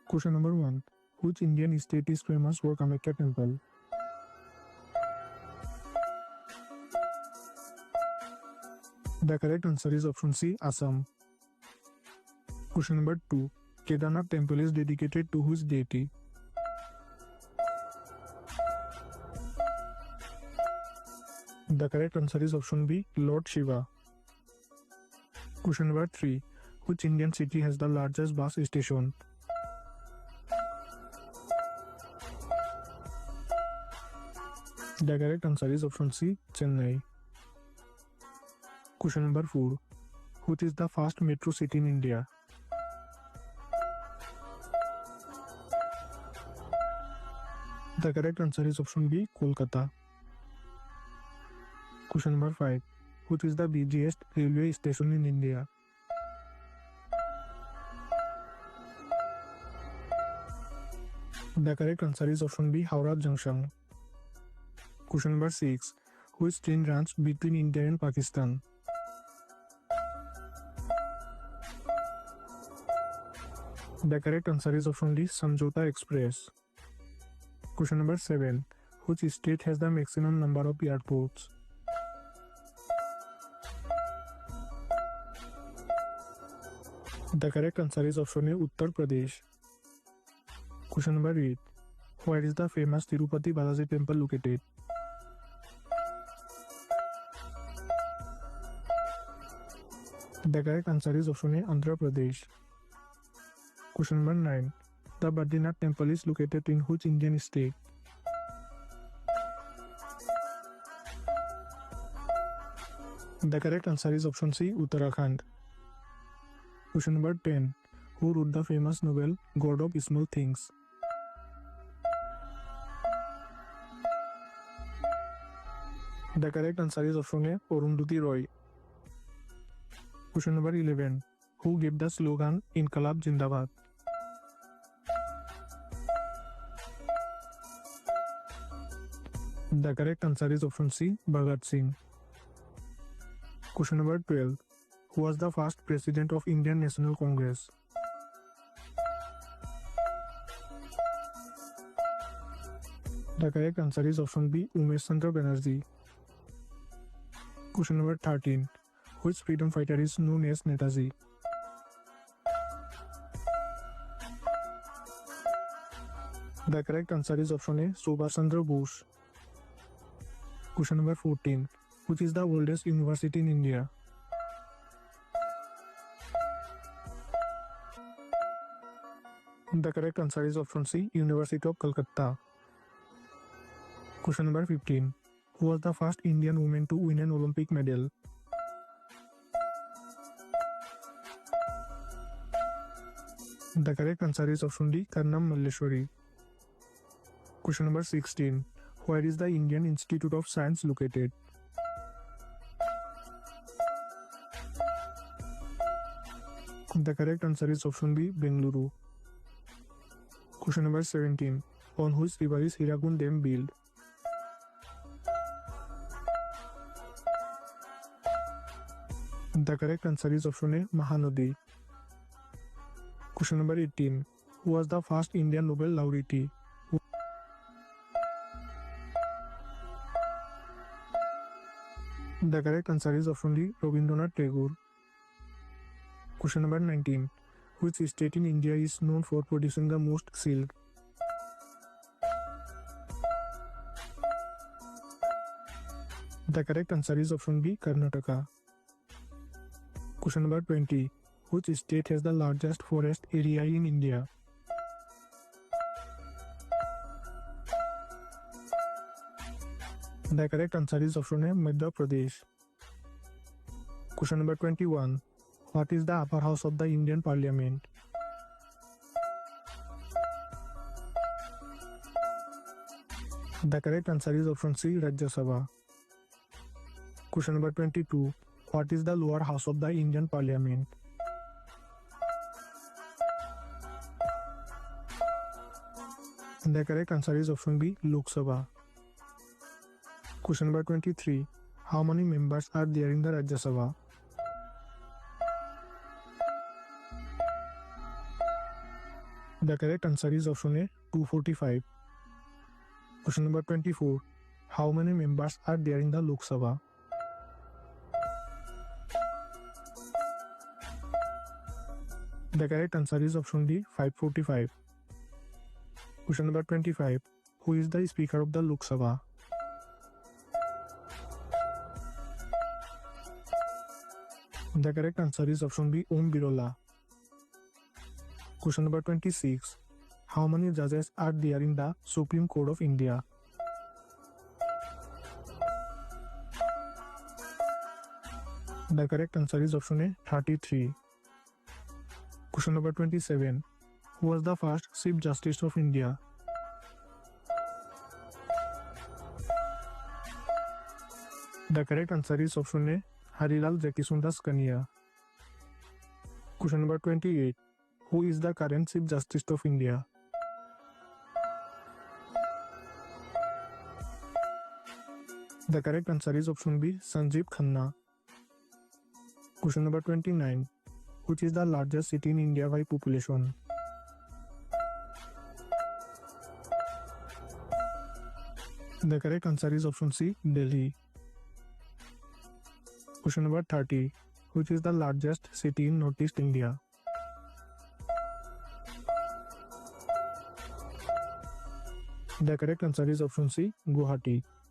Question number 1. Which Indian state is famous for Kamakya temple? The correct answer is option C, Assam. Question number 2. Kedarnath temple is dedicated to which deity? The correct answer is option B, Lord Shiva. Question number 3. Which Indian city has the largest bus station? The correct answer is option C, Chennai. Question number 4. Which is the first metro city in India? The correct answer is option B, Kolkata. Question number 5. Which is the busiest railway station in India? The correct answer is option B, Howrah Junction. Question number 6. Which train runs between India and Pakistan? The correct answer is option D, Samjhauta Express. Question number 7. Which state has the maximum number of airports? The correct answer is option A, Uttar Pradesh. Question number 8. Where is the famous Tirupati Balaji temple located? The correct answer is option A, Andhra Pradesh. Question number 9. The Badrinath temple is located in which Indian state? The correct answer is option C, Uttarakhand. Question number 10. Who wrote the famous novel God of Small Things? The correct answer is option A, Arundhati Roy. Question number 11. Who gave the slogan Inqilab Zindabad? The correct answer is option C, Bhagat Singh. Question number 12. Who was the first president of Indian National Congress? The correct answer is option B, Umesh Chandra Banerjee. Question number 13. Which freedom fighter is known as Netaji? The correct answer is option A, Subhash Chandra Bose. Question number 14. Which is the oldest university in India? The correct answer is option C, University of Calcutta. Question number 15. Who was the first Indian woman to win an Olympic medal? The correct answer is option D, Karnam Malleshwari. Question number 16. Where is the Indian Institute of Science located? The correct answer is option B, Bengaluru. Question number 17. On which river is Hiragun Dam built? The correct answer is option A, Mahanadi. Question number 18. Who was the first Indian Nobel laureate? The correct answer is option D, Rabindranath Tagore. Question number 19. Which state in India is known for producing the most silk? The correct answer is option B, Karnataka. Question number 20. Which state has the largest forest area in India? The correct answer is option A, Madhya Pradesh. Question number 21. What is the upper house of the Indian Parliament? The correct answer is option C, Rajya Sabha. Question number 22. What is the lower house of the Indian Parliament? The correct answer is option B, Lok Sabha. Question number 23. How many members are there in the Rajya Sabha? The correct answer is option A, 245. Question number 24. How many members are there in the Lok Sabha? The correct answer is option D, 545. Question number 25. Who is the Speaker of the Lok Sabha? The correct answer is option B, Om Birla. Question number 26. How many judges are there in the Supreme Court of India? The correct answer is option A, 33. Question number 27. Who was the first Chief Justice of India? The correct answer is option A, Harilal Jakisundas Kania. Question number 28. Who is the current Chief Justice of India? The correct answer is option B, Sanjeev Khanna. Question number 29. Which is the largest city in India by population? The correct answer is option C, Delhi. Question number 30. Which is the largest city in Northeast India? The correct answer is option C, Guwahati.